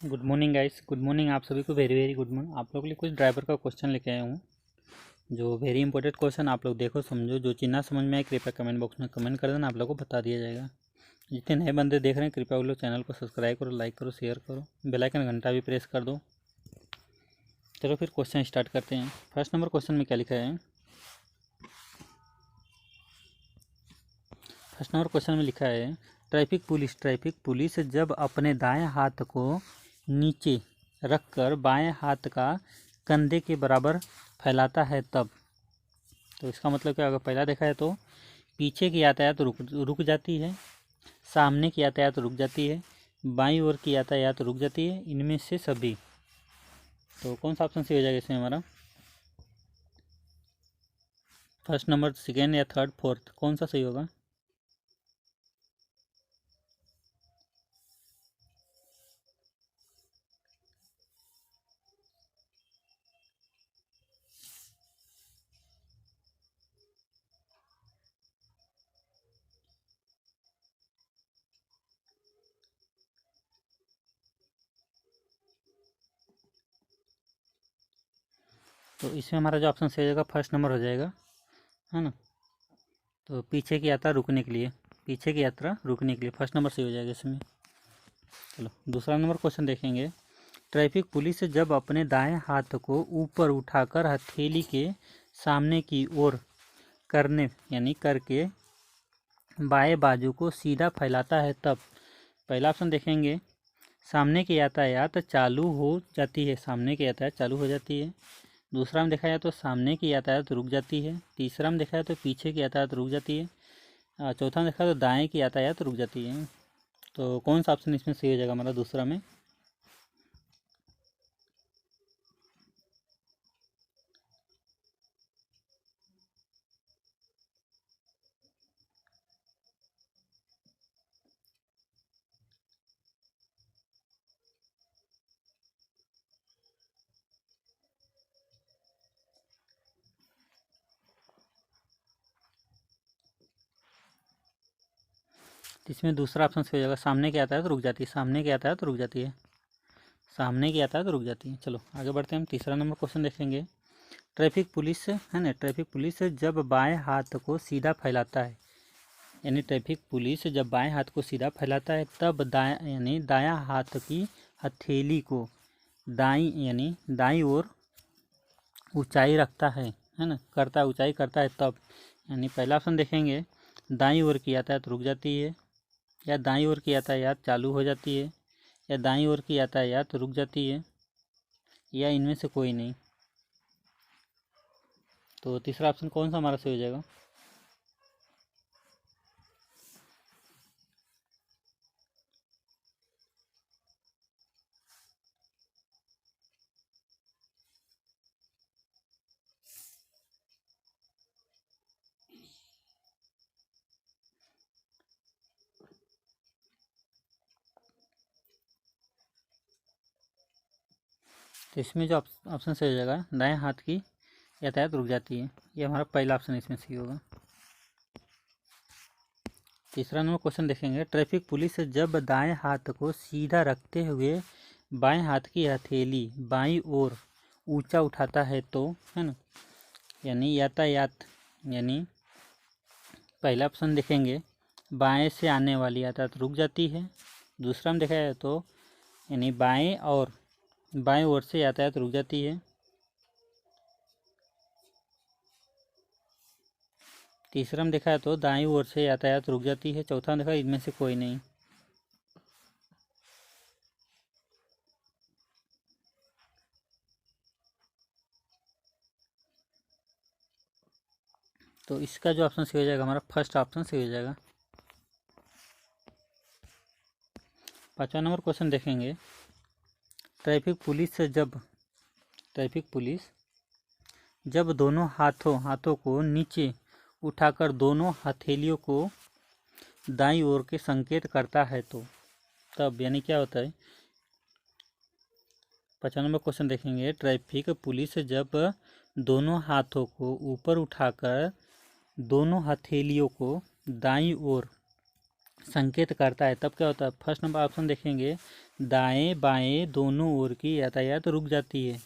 Good morning guys, good morning आप सभी को। Very very good morning. आप लोगों के लिए कुछ ड्राइवर का क्वेश्चन लेके आया हूँ, जो वेरी इंपॉर्टेंट क्वेश्चन। आप लोग देखो, समझो। जो चीज़ ना समझ में आए कृपया कमेंट बॉक्स में कमेंट कर देना, आप लोगों को बता दिया जाएगा। जितने नए बंदे देख रहे हैं कृपया वो लोग चैनल को सब्सक्राइब करो, लाइक करो, शेयर करो, बेल आइकन घंटा भी प्रेस कर दो। चलो फिर क्वेश्चन स्टार्ट करते हैं। फर्स्ट नंबर क्वेश्चन में क्या लिखा है? फर्स्ट नंबर क्वेश्चन में लिखा है, ट्रैफिक पुलिस जब अपने दाएं हाथ को नीचे रखकर बाएं हाथ का कंधे के बराबर फैलाता है तब। तो इसका मतलब क्या होगा? पहला देखा है तो पीछे की यातायात रुक जाती है, सामने की यातायात रुक जाती है, बाईं ओर की यातायात रुक जाती है, इनमें से सभी। तो कौन सा ऑप्शन सही हो जाएगा इसमें हमारा? फर्स्ट नंबर, सेकेंड या थर्ड, फोर्थ, कौन सा सही होगा? तो इसमें हमारा जो ऑप्शन सही हो जाएगा फर्स्ट नंबर हो जाएगा, है ना। तो पीछे की यात्रा रुकने के लिए, पीछे की यात्रा रुकने के लिए फर्स्ट नंबर सही हो जाएगा इसमें। चलो दूसरा नंबर क्वेश्चन देखेंगे। ट्रैफिक पुलिस जब अपने दाएं हाथ को ऊपर उठाकर हथेली के सामने की ओर करने यानी करके बाएं बाजू को सीधा फैलाता है तब। पहला ऑप्शन देखेंगे, सामने की यातायात चालू हो जाती है, सामने की यातायात चालू हो जाती है। दूसरा में देखा जाए तो सामने की यातायात रुक जाती है। तीसरा में देखा जाए तो पीछे की यातायात रुक जाती है। चौथा में देखा तो दाएं की यातायात रुक जाती है। तो कौन सा ऑप्शन इसमें सही हो जाएगा हमारा दूसरा में? इसमें दूसरा ऑप्शन सही हो जाएगा, सामने की यातायात रुक जाती है, सामने की यातायात रुक जाती है, सामने की यातायात रुक जाती है। चलो आगे बढ़ते हैं, हम तीसरा नंबर क्वेश्चन देखेंगे। ट्रैफिक पुलिस है ना, ट्रैफिक पुलिस जब बाएं हाथ को सीधा फैलाता है, यानी ट्रैफिक पुलिस जब बाएं हाथ को सीधा फैलाता है तब दाएं यानी दायां हाथ की हथेली को दाईं यानी दाईं ओर ऊंचाई रखता है ना, करता है, ऊंचाई करता है तब। यानी पहला ऑप्शन देखेंगे, दाईं ओर की यातायात रुक जाती है, या दाईं ओर की यातायात चालू हो जाती है, या दाईं ओर की यातायात रुक जाती है, या इनमें से कोई नहीं। तो तीसरा ऑप्शन कौन सा हमारा सही हो जाएगा? तो इसमें जो ऑप्शन सही हो जाएगा, दाएं हाथ की यातायात रुक जाती है, ये हमारा पहला ऑप्शन इसमें सही होगा। तीसरा नंबर क्वेश्चन देखेंगे। ट्रैफिक पुलिस जब दाएं हाथ को सीधा रखते हुए बाएं हाथ की हथेली बाईं ओर ऊंचा उठाता है तो, है ना, यानी यातायात यानी पहला ऑप्शन देखेंगे, बाएं से आने वाली यातायात रुक जाती है। दूसरा में देखा जाए तो यानी बाएं ओर से यातायात रुक जाती है। तीसरा में देखा है तो दाईं ओर से यातायात रुक जाती है। चौथा में देखा इनमें से कोई नहीं। तो इसका जो ऑप्शन सही हो जाएगा हमारा फर्स्ट ऑप्शन सही हो जाएगा। पांचवा नंबर क्वेश्चन देखेंगे। ट्रैफिक पुलिस जब दोनों हाथों को नीचे उठाकर दोनों हथेलियों को दाईं ओर के संकेत करता है तो तब, यानी क्या होता है? पांचवा नंबर क्वेश्चन देखेंगे। ट्रैफिक पुलिस जब दोनों हाथों को ऊपर उठाकर दोनों हथेलियों को दाईं ओर संकेत करता है तब क्या होता है? फर्स्ट नंबर ऑप्शन देखेंगे, दाएं बाएं दोनों ओर की यातायात रुक जाती है।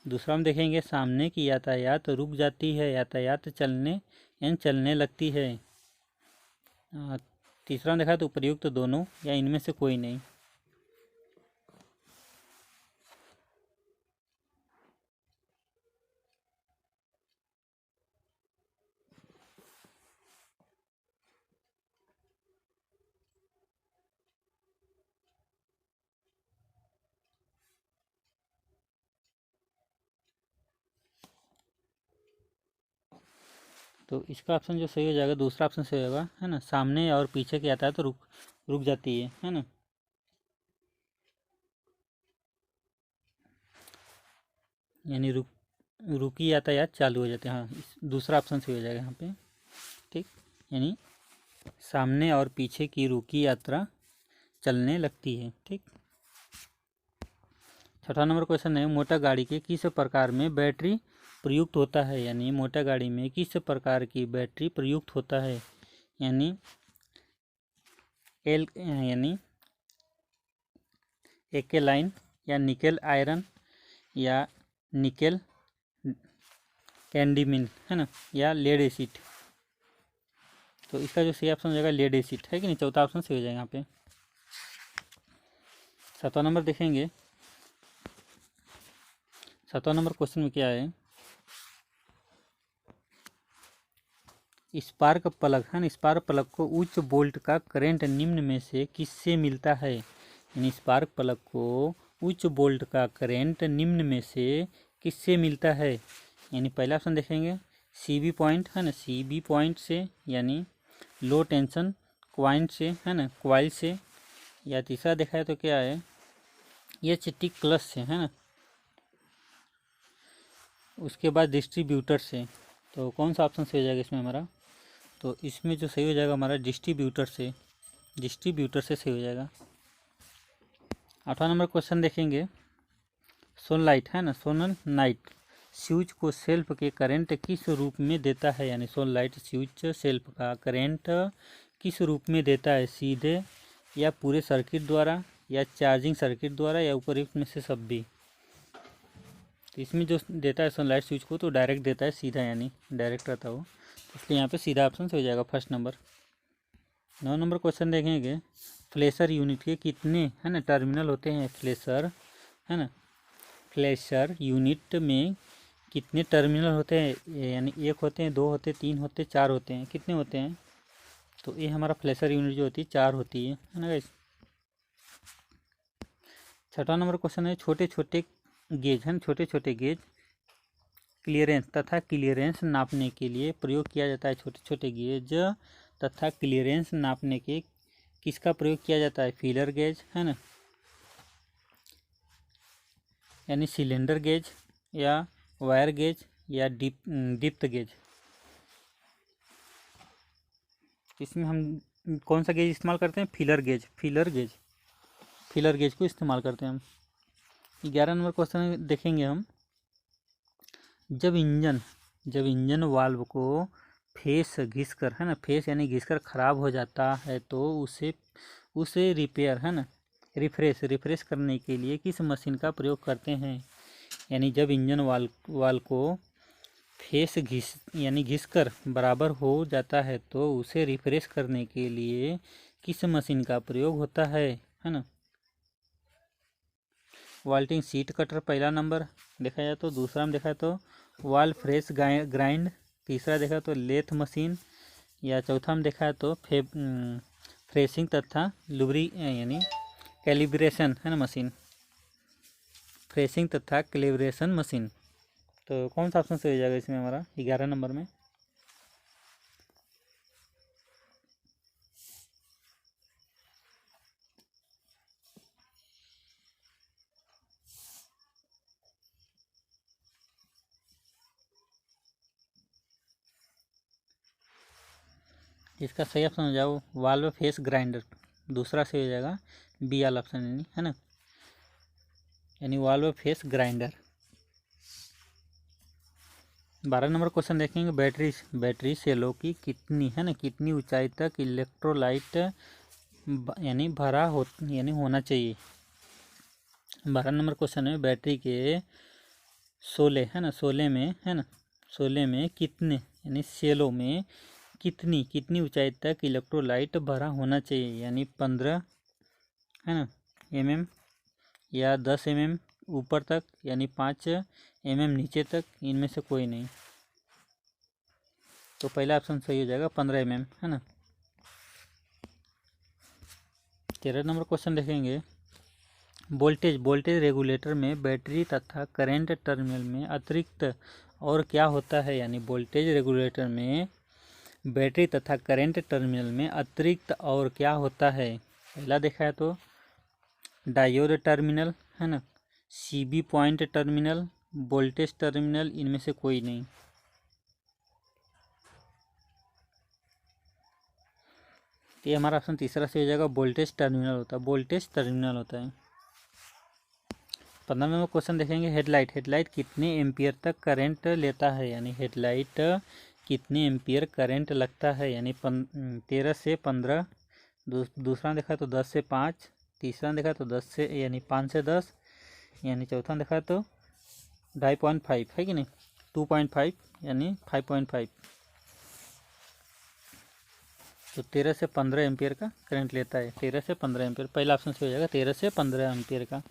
दूसरा हम देखेंगे सामने की यातायात रुक जाती है, यातायात चलने लगती है। तीसरा हम देखा तो उपयुक्त दोनों या इनमें से कोई नहीं। तो इसका ऑप्शन जो सही हो जाएगा दूसरा ऑप्शन सही होगा, है ना। सामने और पीछे की यातायात तो रुक जाती है ना। यानी रुकी यातायात चालू हो जाती है। हाँ, दूसरा ऑप्शन सही हो जाएगा यहाँ पे। ठीक, यानी सामने और पीछे की रुकी यात्रा चलने लगती है। ठीक, छठा नंबर क्वेश्चन है मोटर गाड़ी के किस प्रकार में बैटरी प्रयुक्त होता है। यानी मोटर गाड़ी में किस प्रकार की बैटरी प्रयुक्त होता है। यानी एल्केलाइन या निकेल आयरन या निकेल कैडमियम, है ना, या लेड एसिड। तो इसका जो सही ऑप्शन हो जाएगा लेड एसिड, है कि नहीं। चौथा ऑप्शन सही हो जाएगा यहाँ पे। सातवां नंबर देखेंगे। सातवां नंबर क्वेश्चन में क्या है, स्पार्क प्लग, है ना, स्पार्क प्लग को उच्च वोल्ट का करंट निम्न में से किससे मिलता है। यानी स्पार्क प्लग को उच्च वोल्ट का करंट निम्न में से किससे मिलता है। यानी पहला ऑप्शन देखेंगे सीबी पॉइंट, है ना, सीबी पॉइंट से, यानी लो टेंशन क्वाइंट से, है ना, क्वाइल से। या तीसरा देखा है तो क्या है एचटी क्लच से, है ना। उसके बाद डिस्ट्रीब्यूटर से। तो कौन सा ऑप्शन सही हो जाएगा इसमें हमारा। तो इसमें जो सही हो जाएगा हमारा डिस्ट्रीब्यूटर से सही हो जाएगा। आठवां नंबर क्वेश्चन देखेंगे सोनलाइट, है ना, सोनल नाइट स्विच को सेल्फ के करंट किस रूप में देता है। यानी सोनलाइट स्विच सेल्फ का करंट किस रूप में देता है, सीधे या पूरे सर्किट द्वारा या चार्जिंग सर्किट द्वारा या उपयुक्त में से सब भी। तो इसमें जो देता है सनलाइट स्विच को तो डायरेक्ट देता है, सीधा, यानी डायरेक्ट रहता है वो, इसलिए यहाँ पे सीधा ऑप्शन से हो जाएगा फर्स्ट नंबर। 9 नंबर क्वेश्चन देखेंगे फ्लैशर यूनिट के कितने, है ना, टर्मिनल होते हैं। फ्लैशर, है ना, फ्लैशर यूनिट में कितने टर्मिनल होते हैं। यानी एक होते हैं, दो होते हैं, तीन होते हैं, चार होते हैं, कितने होते हैं। तो ये हमारा फ्लैशर यूनिट जो होती है 4 होती है ना गाइस। छठा नंबर क्वेश्चन है छोटे छोटे गेज, है ना, छोटे छोटे गेज क्लियरेंस तथा क्लियरेंस नापने के लिए प्रयोग किया जाता है। छोटे छोटे गेज तथा क्लियरेंस नापने के किसका प्रयोग किया जाता है। फीलर गेज, है ना, यानी सिलेंडर गेज, या वायर गेज, या डिप्थ गेज। इसमें हम कौन सा गेज इस्तेमाल करते हैं, फीलर गेज को इस्तेमाल करते हैं हम। 11 नंबर क्वेश्चन देखेंगे हम जब इंजन वाल्व को फेस घिसकर, है ना, फेस यानी घिसकर ख़राब हो जाता है तो उसे रिपेयर, है ना, रिफ्रेश करने के लिए किस मशीन का प्रयोग करते हैं। यानी जब इंजन वाल को फेस घिसकर बराबर हो जाता है तो उसे रिफ्रेश करने के लिए किस मशीन का प्रयोग होता है ना। वाल्टिंग सीट कटर पहला नंबर देखा जाए तो। दूसरा में देखा तो वाल फ्रेश ग्राइंड। तीसरा देखा तो लेथ मशीन। या चौथा में देखा तो फ्रेशिंग तथा लुब्री यानी कैलिब्रेशन, है ना, मशीन, फ्रेशिंग तथा कैलिब्रेशन मशीन। तो कौन सा ऑप्शन सही हो जाएगा इसमें हमारा 11 नंबर में। इसका सही ऑप्शन हो जाएगा वाल्व फेस ग्राइंडर, दूसरा सही हो जाएगा बी वाला ऑप्शन, यानी, है ना, यानी valve face grinder. 12 number question देखेंगे बैटरी सेलों की कितनी, है ना, कितनी ऊंचाई तक इलेक्ट्रोलाइट यानी भरा हो यानी होना चाहिए। 12 नंबर क्वेश्चन है बैटरी के 16 है ना 16 में है ना 16 में कितने यानी सेलों में कितनी ऊंचाई तक इलेक्ट्रोलाइट भरा होना चाहिए, यानी 15 है ना mm या 10 mm ऊपर तक, यानी 5 mm नीचे तक, इनमें से कोई नहीं। तो पहला ऑप्शन सही हो जाएगा 15 mm है ना। 13 नंबर क्वेश्चन देखेंगे, वोल्टेज रेगुलेटर में बैटरी तथा करंट टर्मिनल में अतिरिक्त और क्या होता है, यानी वोल्टेज रेगुलेटर में बैटरी तथा करंट टर्मिनल में अतिरिक्त और क्या होता है। पहला देखा है तो डायोड टर्मिनल है ना, CB point terminal, voltage terminal, इनमें से कोई नहीं। तो ये हमारा ऑप्शन तीसरा से हो जाएगा, वोल्टेज टर्मिनल होता है, वोल्टेज टर्मिनल होता है। 15 नंबर क्वेश्चन देखेंगे, हेडलाइट कितने एम्पियर तक करंट लेता है, यानी हेडलाइट कितने एम्पियर करंट लगता है, यानी 13 से 15। दूसरा देखा तो 10 से 5, तीसरा देखा तो 10 से यानी 5 से 10, यानी चौथा देखा तो 2.5 है कि नहीं 2.5 यानी 5.5। तो 13 से 15 एम्पियर का करंट लेता है, 13 से 15 एम्पियर, पहला ऑप्शन से हो जाएगा 13 से 15 एम्पियर का।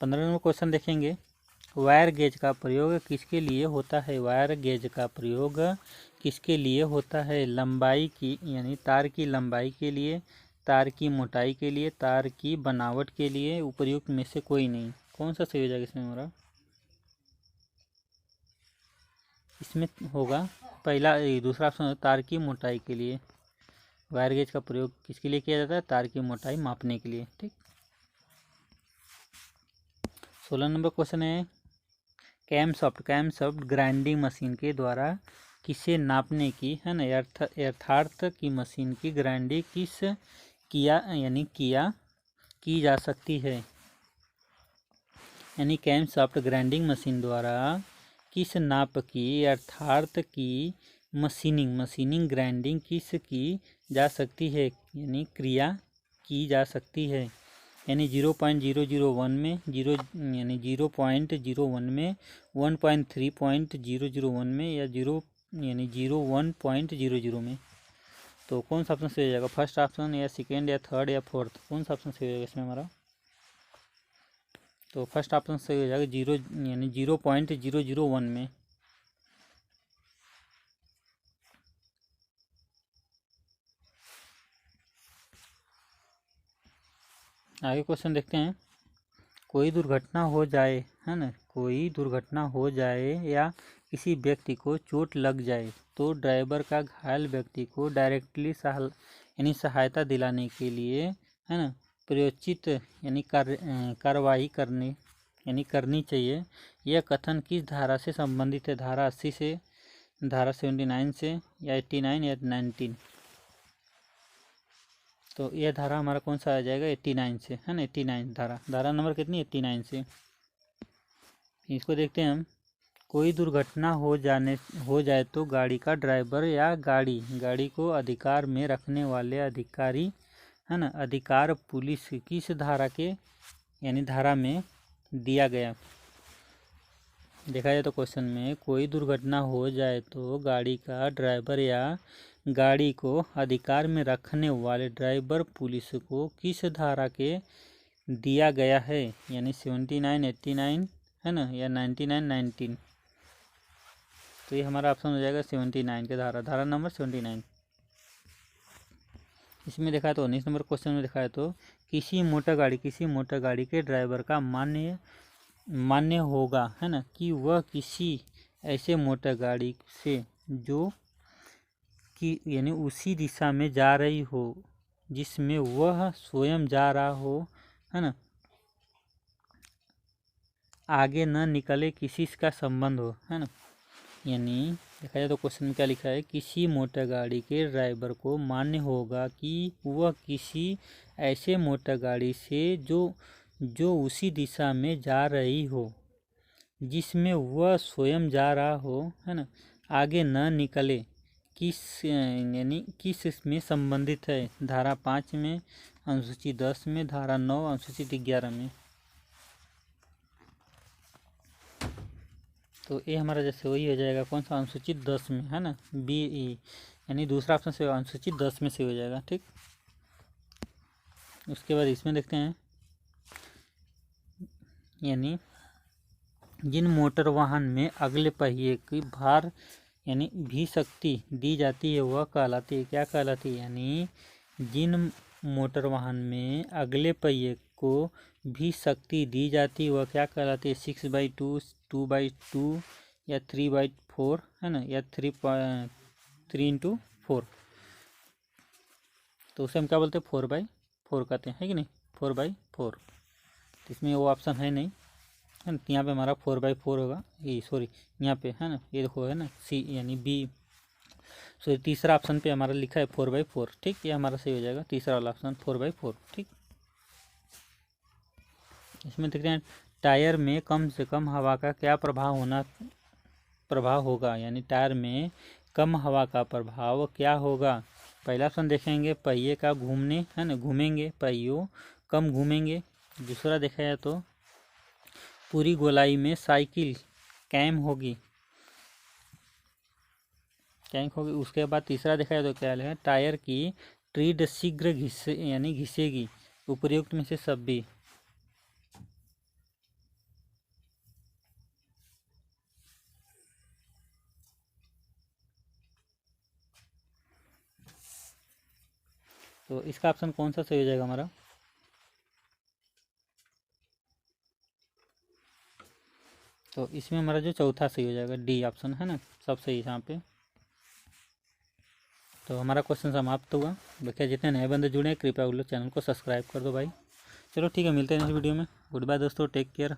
15 नंबर क्वेश्चन देखेंगे, वायर गेज का प्रयोग किसके लिए होता है, वायर गेज का प्रयोग किसके लिए होता है, लंबाई की यानी तार की लंबाई के लिए, तार की मोटाई के लिए, तार की बनावट के लिए, उपयुक्त में से कोई नहीं। कौन सा सही हो जाएगा इसमें हमारा, इसमें होगा पहला दूसरा ऑप्शन तार की मोटाई के लिए। वायर गेज का प्रयोग किसके लिए किया जाता है, तार की मोटाई मापने के लिए। ठीक। 16 नंबर क्वेश्चन है, कैमसॉफ्ट ग्राइंडिंग मशीन के द्वारा किसे नापने की है ना यथार्थ की मशीन की ग्राइंडिंग की जा सकती है, यानी कैमसॉफ्ट ग्राइंडिंग मशीन द्वारा किस नाप की अर्थार्थ की मशीनिंग ग्राइंडिंग किस की जा सकती है, यानी क्रिया की जा सकती है, यानी 0.001 में यानी 0.01 में 1.3.001 में या 01.00 में। तो कौन सा ऑप्शन सही हो जाएगा, फर्स्ट ऑप्शन या सेकेंड या थर्ड या फोर्थ, कौन सा ऑप्शन सही हो जाएगा इसमें हमारा। तो फर्स्ट ऑप्शन सही हो जाएगा 0.001 में। आगे क्वेश्चन देखते हैं, कोई दुर्घटना हो जाए है ना, कोई दुर्घटना हो जाए या किसी व्यक्ति को चोट लग जाए तो ड्राइवर का घायल व्यक्ति को डायरेक्टली यानी सहायता दिलाने के लिए है ना प्रयोचित यानी कार्रवाई करनी चाहिए। यह कथन किस धारा से संबंधित है, धारा 80 से, धारा 79 से, या 89 या 19। तो यह धारा हमारा कौन सा आ जाएगा 89 से है ना, 89 धारा नंबर कितनी 89 से। इसको देखते हैं हम, कोई दुर्घटना हो जाए तो गाड़ी का ड्राइवर या गाड़ी को अधिकार में रखने वाले अधिकारी है ना अधिकार पुलिस किस धारा के यानी धारा में दिया गया। देखा जाए तो क्वेश्चन में कोई दुर्घटना हो जाए तो गाड़ी का ड्राइवर या गाड़ी को अधिकार में रखने वाले ड्राइवर पुलिस को किस धारा के दिया गया है, यानी 79 89 है ना या 99 19। तो ये हमारा ऑप्शन हो जाएगा 79 के धारा नंबर 79। इसमें देखा है तो 19 नंबर क्वेश्चन में देखा है तो किसी मोटर गाड़ी के ड्राइवर का मान्य होगा है ना कि वह किसी ऐसे मोटर गाड़ी से जो कि यानी उसी दिशा में जा रही हो जिसमें वह स्वयं जा रहा हो है ना, आगे न निकले किसी का संबंध हो है ना। यानी देखा जाए तो क्वेश्चन में क्या लिखा है, किसी मोटर गाड़ी के ड्राइवर को मान्य होगा कि वह किसी ऐसे मोटर गाड़ी से जो उसी दिशा में जा रही हो जिसमें वह स्वयं जा रहा हो है ना, आगे न निकले किस यानी किस इसमें संबंधित है? धारा 5 में, अनुसूची 10 में, धारा 9, अनुसूची 11 में। तो ये हमारा जैसे वही हो जाएगा, कौन सा? अनुसूचित 10 में, है ना, बी ई, यानी दूसरा ऑप्शन से अनुसूचित 10 में से हो जाएगा। ठीक, उसके बाद इसमें देखते हैं, यानी जिन मोटर वाहन में अगले पहिए की भार यानी भी शक्ति दी जाती है वह कहलाती है, क्या कहलाती है? यानी जिन मोटर वाहन में अगले पहिए को भी शक्ति दी जाती है वह क्या कहलाती है? 6/2, 2/2 या 3/4, है ना, या 3x4। तो उसे हम क्या बोलते हैं? 4/4 कहते हैं, है कि नहीं? 4/4। तो इसमें वो ऑप्शन है नहीं, है ना। यहाँ पे हमारा 4/4 होगा, ये सॉरी यहाँ पे, है ना, ये देखो, है ना, सी यानी बी, सॉरी तीसरा ऑप्शन पे हमारा लिखा है 4/4। ठीक, ये हमारा सही हो जाएगा, तीसरा वाला ऑप्शन 4/4। ठीक, इसमें देखते हैं, टायर में कम से कम हवा का क्या प्रभाव होगा? यानी टायर में कम हवा का प्रभाव क्या होगा? पहला ऑप्शन देखेंगे, पहिए का घूमने, है ना, घूमेंगे, पहियों कम घूमेंगे। दूसरा देखा जाए तो पूरी गोलाई में साइकिल कैम होगी। उसके बाद तीसरा देखा जाए तो क्या है? टायर की ट्रीड शीघ्र घिसेगी। उपयुक्त में से सब भी। तो इसका ऑप्शन कौन सा सही हो जाएगा हमारा? तो इसमें हमारा जो चौथा सही हो जाएगा, डी ऑप्शन, है ना, सब सही है यहाँ पे। तो हमारा क्वेश्चन समाप्त हुआ। देखिए, जितने नए बंदे जुड़े हैं कृपया वो लोग चैनल को सब्सक्राइब कर दो भाई। चलो ठीक है, मिलते हैं नेक्स्ट वीडियो में। गुड बाय दोस्तों, टेक केयर।